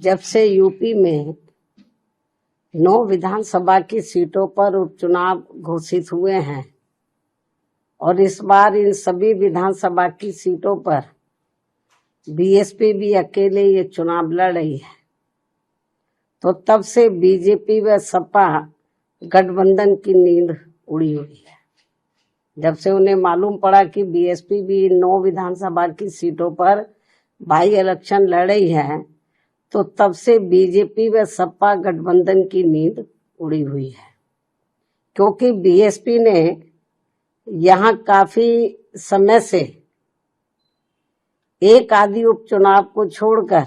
जब से यूपी में 9 विधानसभा की सीटों पर उपचुनाव घोषित हुए हैं और इस बार इन सभी विधानसभा की सीटों पर बीएसपी भी अकेले ये चुनाव लड़ रही है, तो तब से बीजेपी व सपा गठबंधन की नींद उड़ी हुई है। जब से उन्हें मालूम पड़ा कि बीएसपी भी 9 विधानसभा की सीटों पर बाई इलेक्शन लड़ रही है, तो तब से बीजेपी व सपा गठबंधन की नींद उड़ी हुई है, क्योंकि बीएसपी ने यहाँ काफी समय से एक आदि उपचुनाव को छोड़कर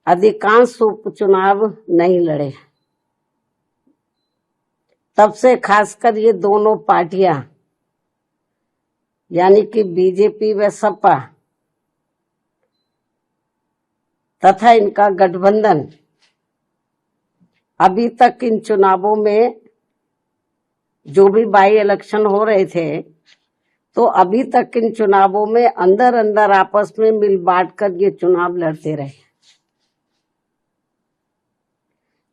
अधिकांश उपचुनाव नहीं लड़े। तब से खासकर ये दोनों पार्टियां यानी कि बीजेपी व सपा तथा इनका गठबंधन अभी तक इन चुनावों में जो भी बाई इलेक्शन हो रहे थे, तो अभी तक इन चुनावों में अंदर अंदर आपस में मिल बांट कर ये चुनाव लड़ते रहे।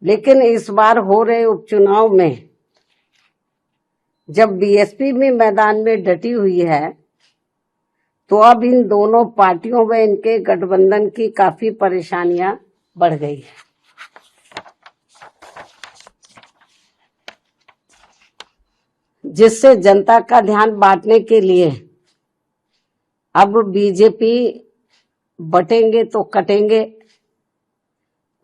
लेकिन इस बार हो रहे उपचुनाव में जब बीएसपी भी मैदान में डटी हुई है, तो अब इन दोनों पार्टियों व इनके गठबंधन की काफी परेशानियां बढ़ गई है। जिससे जनता का ध्यान बांटने के लिए अब बीजेपी बटेंगे तो कटेंगे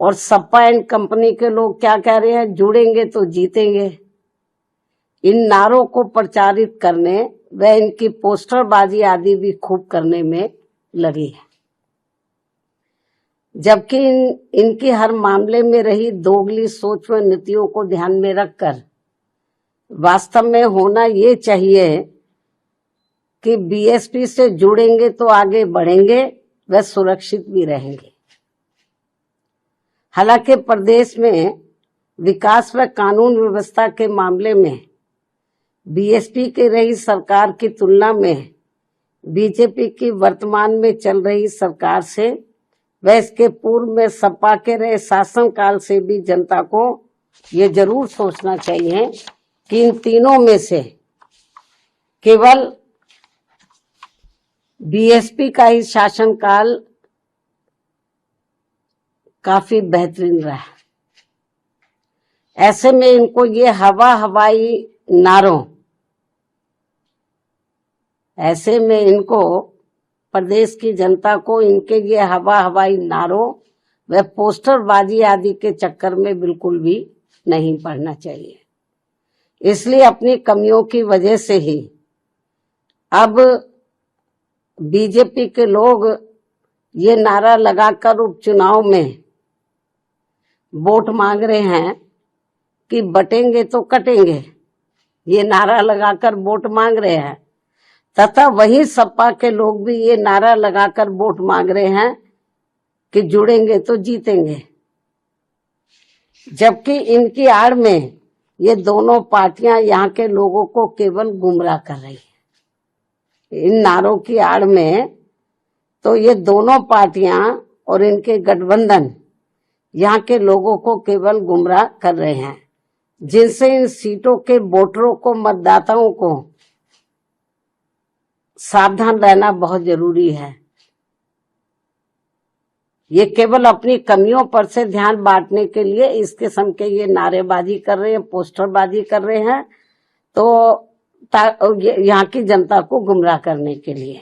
और सपा एंड कंपनी के लोग क्या कह रहे हैं, जुड़ेंगे तो जीतेंगे। इन नारों को प्रचारित करने व इनकी पोस्टरबाजी आदि भी खूब करने में लगी है, जबकि इनकी हर मामले में रही दोगली सोच व नीतियों को ध्यान में रखकर वास्तव में होना ये चाहिए कि बीएसपी से जुड़ेंगे तो आगे बढ़ेंगे व सुरक्षित भी रहेंगे। हालांकि प्रदेश में विकास व कानून व्यवस्था के मामले में बीएसपी की रही सरकार की तुलना में बीजेपी की वर्तमान में चल रही सरकार से व इसके पूर्व में सपा के रहे शासनकाल से भी जनता को ये जरूर सोचना चाहिए कि इन तीनों में से केवल बीएसपी का ही शासनकाल काफी बेहतरीन रहा। ऐसे में इनको ये हवाई नारों, ऐसे में इनको प्रदेश की जनता को इनके ये हवाई नारों व पोस्टरबाजी आदि के चक्कर में बिल्कुल भी नहीं पड़ना चाहिए। इसलिए अपनी कमियों की वजह से ही अब बीजेपी के लोग ये नारा लगाकर उपचुनाव में वोट मांग रहे हैं कि बटेंगे तो कटेंगे, ये नारा लगाकर वोट मांग रहे हैं, तथा वही सपा के लोग भी ये नारा लगाकर वोट मांग रहे हैं कि जुड़ेंगे तो जीतेंगे। जबकि इनकी आड़ में ये दोनों पार्टियां यहाँ के लोगों को केवल गुमराह कर रही है। इन नारों की आड़ में तो ये दोनों पार्टियां और इनके गठबंधन यहाँ के लोगों को केवल गुमराह कर रहे हैं, जिनसे इन सीटों के वोटरों को, मतदाताओं को सावधान रहना बहुत जरूरी है। ये केवल अपनी कमियों पर से ध्यान बांटने के लिए इस किस्म के ये नारेबाजी कर रहे हैं, पोस्टरबाजी कर रहे हैं, तो यहाँ की जनता को गुमराह करने के लिए।